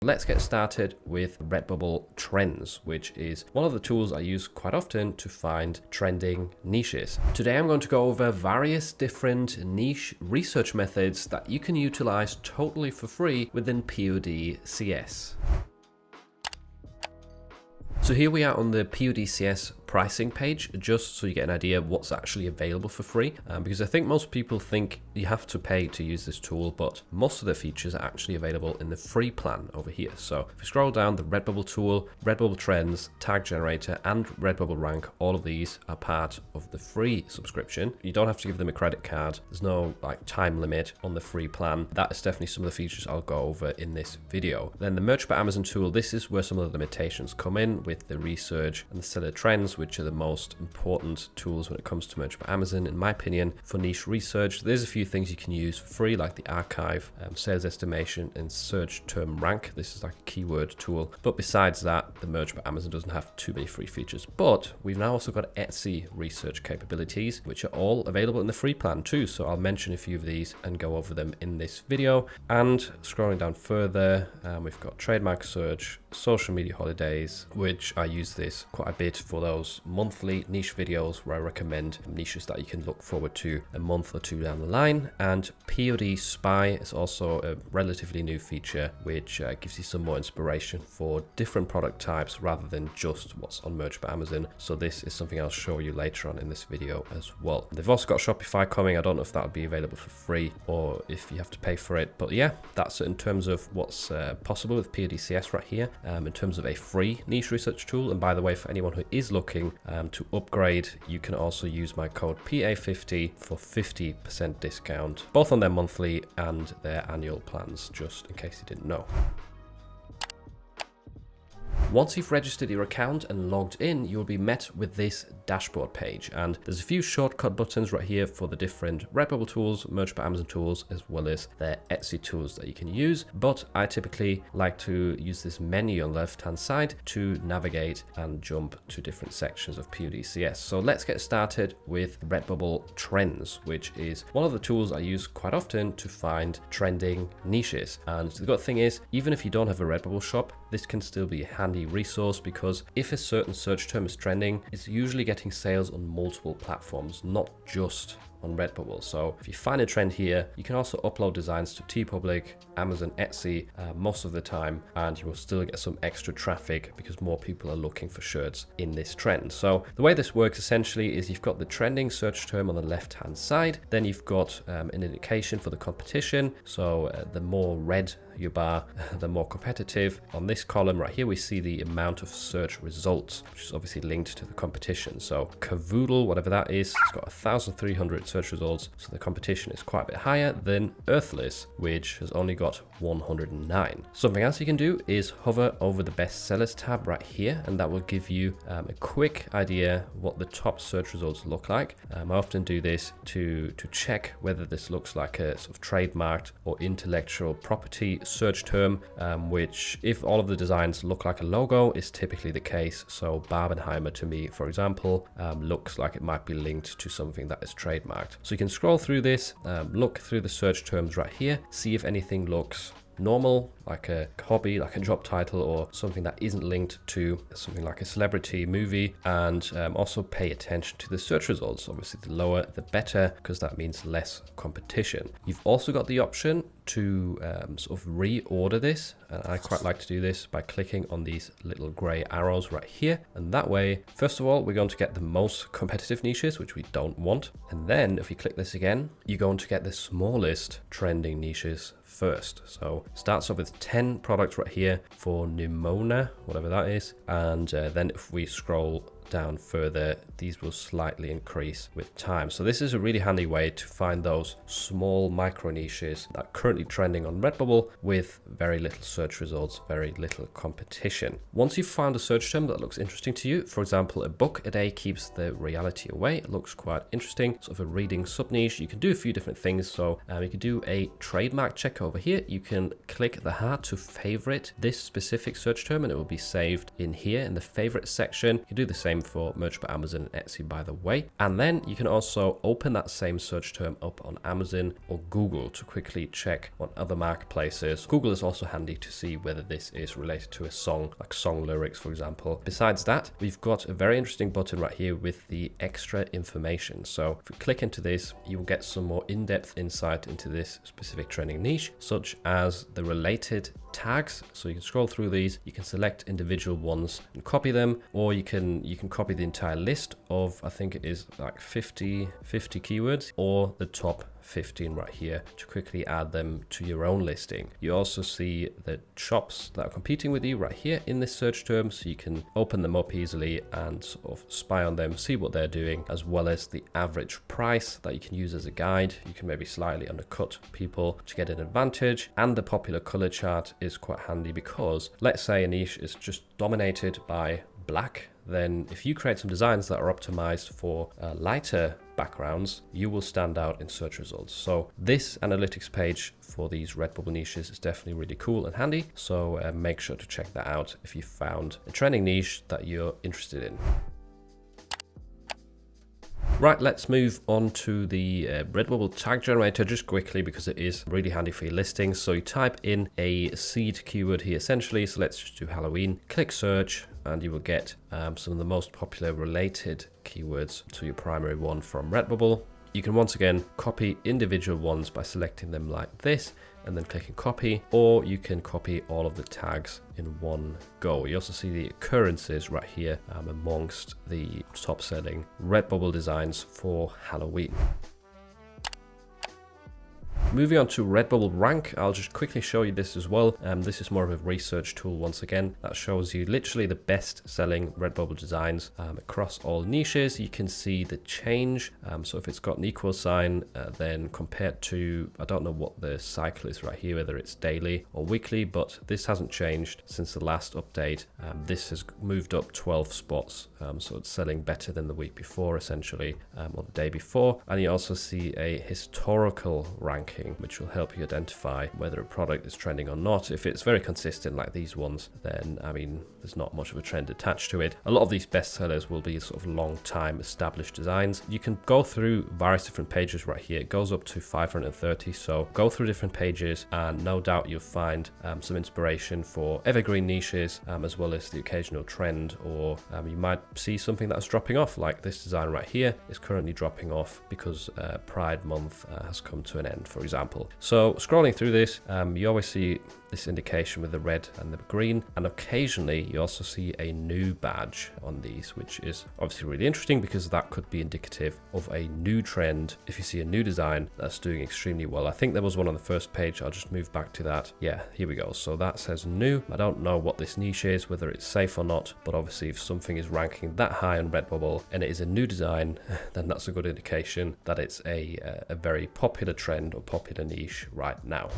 Let's get started with Redbubble Trends, which is one of the tools I use quite often to find trending niches. Today I'm going to go over various different niche research methods that you can utilize totally for free within PODcs. So here we are on the PODcs pricing page, just so you get an idea of what's actually available for free, because I think most people think you have to pay to use this tool, but most of the features are actually available in the free plan over here. So if you scroll down, the Redbubble tool, Redbubble Trends, Tag Generator, and Redbubble Rank, all of these are part of the free subscription. You don't have to give them a credit card. There's no time limit on the free plan. That is definitely some of the features I'll go over in this video. Then the Merch by Amazon tool, this is where some of the limitations come in with the research and the seller trends, which are the most important tools when it comes to Merch by Amazon, in my opinion, for niche research. There's a few things you can use for free, like the archive, sales estimation, and search term rank. This is like a keyword tool. But besides that, the Merch by Amazon doesn't have too many free features. But we've now also got Etsy research capabilities, which are all available in the free plan too. So I'll mention a few of these and go over them in this video. And scrolling down further, we've got trademark search, social media holidays, which I use this quite a bit for those monthly niche videos where I recommend niches that you can look forward to a month or two down the line. And POD Spy is also a relatively new feature, which gives you some more inspiration for different product types rather than just what's on Merch by Amazon. So this is something I'll show you later on in this video as well. They've also got Shopify coming. I don't know if that would be available for free or if you have to pay for it, but yeah, that's it in terms of what's possible with PODcs right here, in terms of a free niche research tool. And by the way, for anyone who is looking to upgrade, you can also use my code PA50 for 50% discount, both on their monthly and their annual plans, just in case you didn't know. Once you've registered your account and logged in, you'll be met with this dashboard page, and there's a few shortcut buttons right here for the different Redbubble tools, Merch by Amazon tools, as well as their Etsy tools that you can use. But I typically like to use this menu on the left-hand side to navigate and jump to different sections of PODcs. So let's get started with Redbubble Trends, which is one of the tools I use quite often to find trending niches. And the good thing is, even if you don't have a Redbubble shop, this can still be a handy resource, because if a certain search term is trending, it's usually getting sales on multiple platforms, not just on Redbubble. So if you find a trend here, you can also upload designs to TeePublic, Amazon, Etsy most of the time, and you will still get some extra traffic because more people are looking for shirts in this trend. So the way this works essentially is you've got the trending search term on the left hand side, then you've got an indication for the competition. So the more red your bar, the more competitive. On this column right here, we see the amount of search results, which is obviously linked to the competition. So Cavoodle, whatever that is, it's got 1,300 search results. So the competition is quite a bit higher than Earthless, which has only got 109. Something else you can do is hover over the best sellers tab right here, and that will give you a quick idea what the top search results look like. I often do this to check whether this looks like a sort of trademarked or intellectual property search term, which, if all of the designs look like a logo, is typically the case. So Barbenheimer, to me, for example, looks like it might be linked to something that is trademarked. So you can scroll through this, look through the search terms right here, see if anything looks normal, like a hobby, like a job title, or something that isn't linked to something like a celebrity movie, and also pay attention to the search results. Obviously, the lower the better, because that means less competition. You've also got the option to sort of reorder this, and I quite like to do this by clicking on these little gray arrows right here, and that way, first of all, we're going to get the most competitive niches, which we don't want, and then if you click this again, you're going to get the smallest trending niches first. So starts off with 10 products right here for pneumonia, whatever that is, and then if we scroll down further, these will slightly increase with time. So this is a really handy way to find those small micro niches that are currently trending on Redbubble with very little search results, very little competition. Once you've found a search term that looks interesting to you, for example, a book a day keeps the reality away, it looks quite interesting, sort of a reading sub niche, you can do a few different things. So you can do a trademark check over here. You can click the heart to favorite this specific search term, and it will be saved in here in the favorite section. You can do the same term for merch by Amazon and Etsy, by the way. And then you can also open that same search term up on Amazon or Google to quickly check on other marketplaces. Google is also handy to see whether this is related to a song, like song lyrics, for example. Besides that, we've got a very interesting button right here with the extra information. So if we click into this, you will get some more in-depth insight into this specific trending niche, such as the related tags. So you can scroll through these, you can select individual ones and copy them, or you can copy the entire list of, I think it is like 50 keywords, or the top 15 right here to quickly add them to your own listing. You also see the shops that are competing with you right here in this search term, so you can open them up easily and sort of spy on them, see what they're doing, as well as the average price that you can use as a guide. You can maybe slightly undercut people to get an advantage. And the popular color chart is quite handy because let's say a niche is just dominated by black, then if you create some designs that are optimized for lighter backgrounds, you will stand out in search results. So this analytics page for these Redbubble niches is definitely really cool and handy. So make sure to check that out if you found a trending niche that you're interested in. Right, let's move on to the Redbubble tag generator just quickly because it is really handy for your listings. So you type in a seed keyword here essentially. So let's just do Halloween, click search, and you will get some of the most popular related keywords to your primary one from Redbubble. You can once again copy individual ones by selecting them like this and then clicking copy, or you can copy all of the tags in one go. You also see the occurrences right here amongst the top selling Redbubble designs for Halloween. Moving on to Redbubble Rank, I'll just quickly show you this as well. This is more of a research tool once again that shows you literally the best selling Redbubble designs across all niches. You can see the change. So if it's got an equal sign, then compared to, I don't know what the cycle is right here, whether it's daily or weekly, but this hasn't changed since the last update. This has moved up 12 spots. So it's selling better than the week before essentially, or the day before. And you also see a historical ranking, which will help you identify whether a product is trending or not. If it's very consistent like these ones, then I mean, there's not much of a trend attached to it. A lot of these bestsellers will be sort of long time established designs. You can go through various different pages right here. It goes up to 530. So go through different pages and no doubt you'll find some inspiration for evergreen niches, as well as the occasional trend, or you might see something that's dropping off, like this design right here is currently dropping off because Pride Month has come to an end, for example. So scrolling through this, you always see this indication with the red and the green, and occasionally you also see a new badge on these, which is obviously really interesting because that could be indicative of a new trend. If you see a new design that's doing extremely well, I think there was one on the first page. I'll just move back to that. Yeah, here we go. So that says new. I don't know what this niche is, whether it's safe or not, but obviously if something is ranking that high on Redbubble and it is a new design, then that's a good indication that it's a very popular trend or popular niche right now.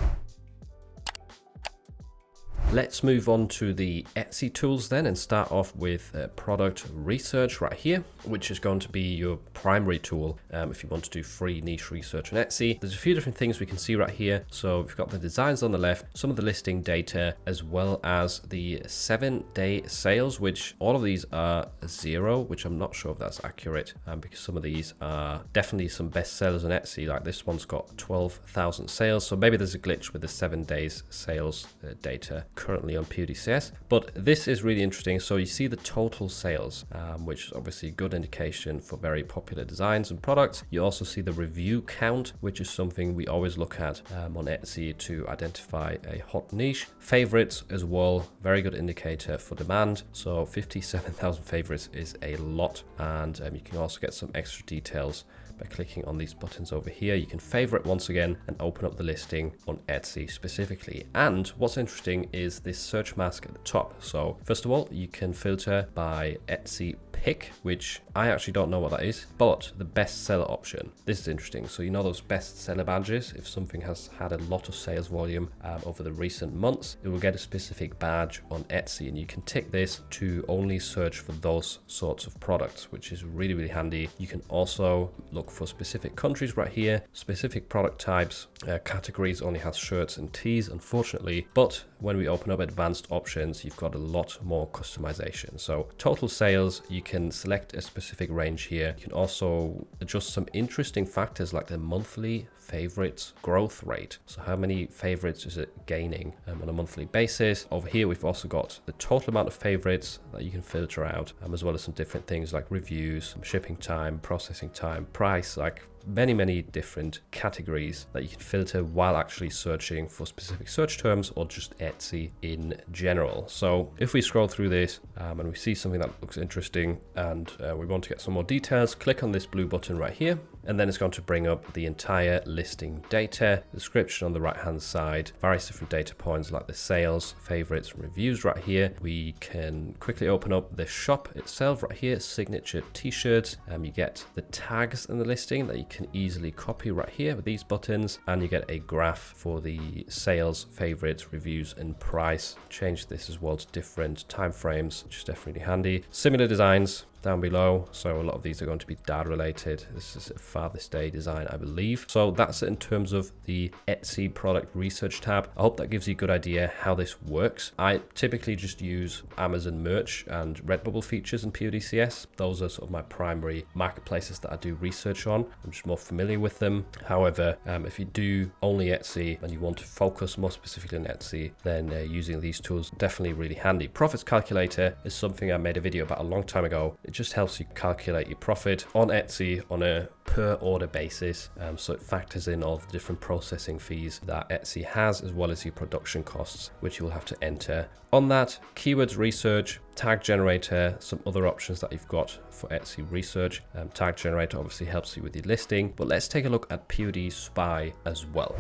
Let's move on to the Etsy tools then and start off with product research right here, which is going to be your primary tool if you want to do free niche research on Etsy. There's a few different things we can see right here. So we've got the designs on the left, some of the listing data, as well as the 7-day sales, which all of these are 0, which I'm not sure if that's accurate because some of these are definitely some best sellers on Etsy. Like this one's got 12,000 sales. So maybe there's a glitch with the 7 days sales data currently on PODcs, but this is really interesting. So you see the total sales, which is obviously a good indication for very popular designs and products. You also see the review count, which is something we always look at on Etsy to identify a hot niche. Favorites as well, very good indicator for demand. So 57,000 favorites is a lot, and you can also get some extra details by clicking on these buttons over here. You can favorite once again and open up the listing on Etsy specifically. And what's interesting is this search mask at the top. So first of all, you can filter by Etsy pick, which I actually don't know what that is, but the bestseller option. This is interesting. So you know those bestseller badges, if something has had a lot of sales volume over the recent months, it will get a specific badge on Etsy, and you can tick this to only search for those sorts of products, which is really, really handy. You can also look for specific countries right here, specific product types. Categories only has shirts and tees, unfortunately, but when we open up advanced options, you've got a lot more customization. So total sales, you can select a specific range here. You can also adjust some interesting factors like the monthly favorites growth rate. So how many favorites is it gaining on a monthly basis? Over here, we've also got the total amount of favorites that you can filter out, as well as some different things like reviews, shipping time, processing time, price, like many different categories that you can filter while actually searching for specific search terms or just Etsy in general. So if we scroll through this and we see something that looks interesting and we want to get some more details, click on this blue button right here, and then it's going to bring up the entire listing data, description on the right hand side, various different data points like the sales, favorites, reviews right here. We can quickly open up the shop itself right here, signature t-shirts. You get the tags in the listing that you can easily copy right here with these buttons, and you get a graph for the sales, favorites, reviews, and price. Change this as well to different time frames, which is definitely handy. Similar designs down below, so a lot of these are going to be dad related. This is a Father's Day design, I believe. So that's it in terms of the Etsy product research tab. I hope that gives you a good idea how this works. I typically just use Amazon merch and Redbubble features and PODcs. Those are sort of my primary marketplaces that I do research on. I'm just more familiar with them. However, if you do only Etsy and you want to focus more specifically on Etsy, then using these tools definitely really handy. Profits calculator is something I made a video about a long time ago. It just helps you calculate your profit on Etsy on a per order basis. So it factors in all the different processing fees that Etsy has, as well as your production costs, which you'll have to enter. On that, keywords research, tag generator, some other options that you've got for Etsy research. Tag generator obviously helps you with your listing, but let's take a look at POD Spy as well.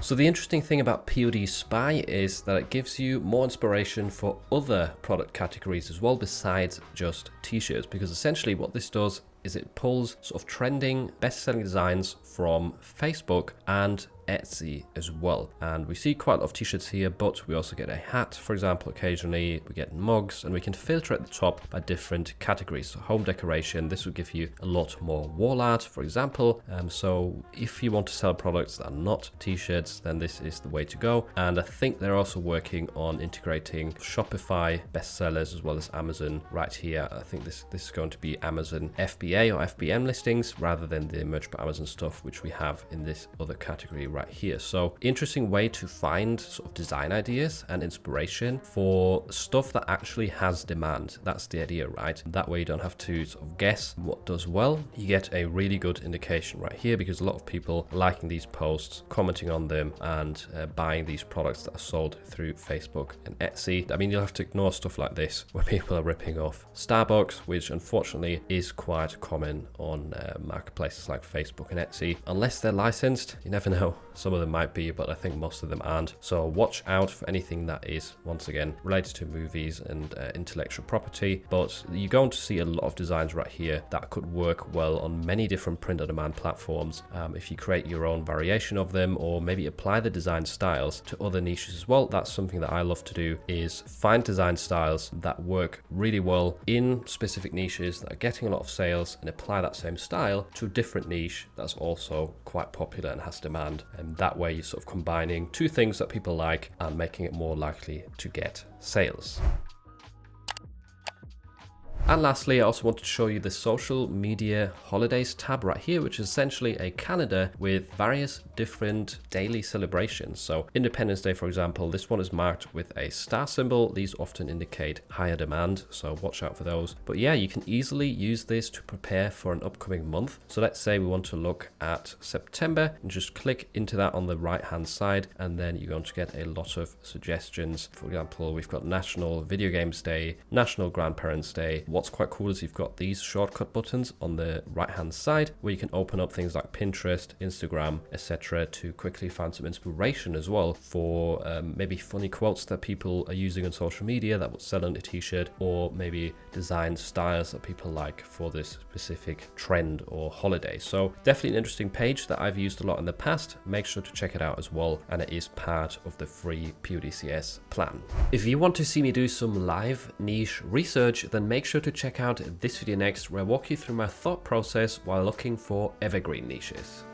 So the interesting thing about POD Spy is that it gives you more inspiration for other product categories as well, besides just t-shirts, because essentially what this does is it pulls sort of trending best-selling designs from Facebook and Etsy as well. And we see quite a lot of t-shirts here, but we also get a hat, for example. Occasionally we get mugs, and we can filter at the top by different categories. So home decoration, this will give you a lot more wall art, for example. So if you want to sell products that are not t-shirts, then this is the way to go. And I think they're also working on integrating Shopify bestsellers as well as Amazon right here. I think this is going to be Amazon FBA or FBM listings rather than the Merch by Amazon stuff, which we have in this other category right here. So interesting way to find sort of design ideas and inspiration for stuff that actually has demand. That's the idea, right? That way you don't have to sort of guess what does well. You get a really good indication right here, because a lot of people are liking these posts, commenting on them, and buying these products that are sold through Facebook and Etsy. I mean, you'll have to ignore stuff like this where people are ripping off Starbucks, which unfortunately is quite common on marketplaces like Facebook and Etsy. Unless they're licensed, you never know. Some of them might be, but I think most of them aren't. So watch out for anything that is, once again, related to movies and intellectual property. But you're going to see a lot of designs right here that could work well on many different print-on-demand platforms. If you create your own variation of them, or maybe apply the design styles to other niches as well. That's something that I love to do, is find design styles that work really well in specific niches that are getting a lot of sales, and apply that same style to a different niche that's also quite popular and has demand. And that way you're sort of combining two things that people like and making it more likely to get sales. And lastly, I also wanted to show you the social media holidays tab right here, which is essentially a calendar with various different daily celebrations. So Independence Day, for example, this one is marked with a star symbol. These often indicate higher demand, so watch out for those. But yeah, you can easily use this to prepare for an upcoming month. So let's say we want to look at September, and just click into that on the right hand side, and then you're going to get a lot of suggestions. For example, we've got National Video Games Day, National Grandparents Day. What's quite cool is you've got these shortcut buttons on the right hand side where you can open up things like Pinterest, Instagram, etc. to quickly find some inspiration as well for maybe funny quotes that people are using on social media that will sell on a t-shirt, or maybe design styles that people like for this specific trend or holiday. So definitely an interesting page that I've used a lot in the past. Make sure to check it out as well, and it is part of the free PODcs plan. If you want to see me do some live niche research, then make sure to check out this video next, where I walk you through my thought process while looking for evergreen niches.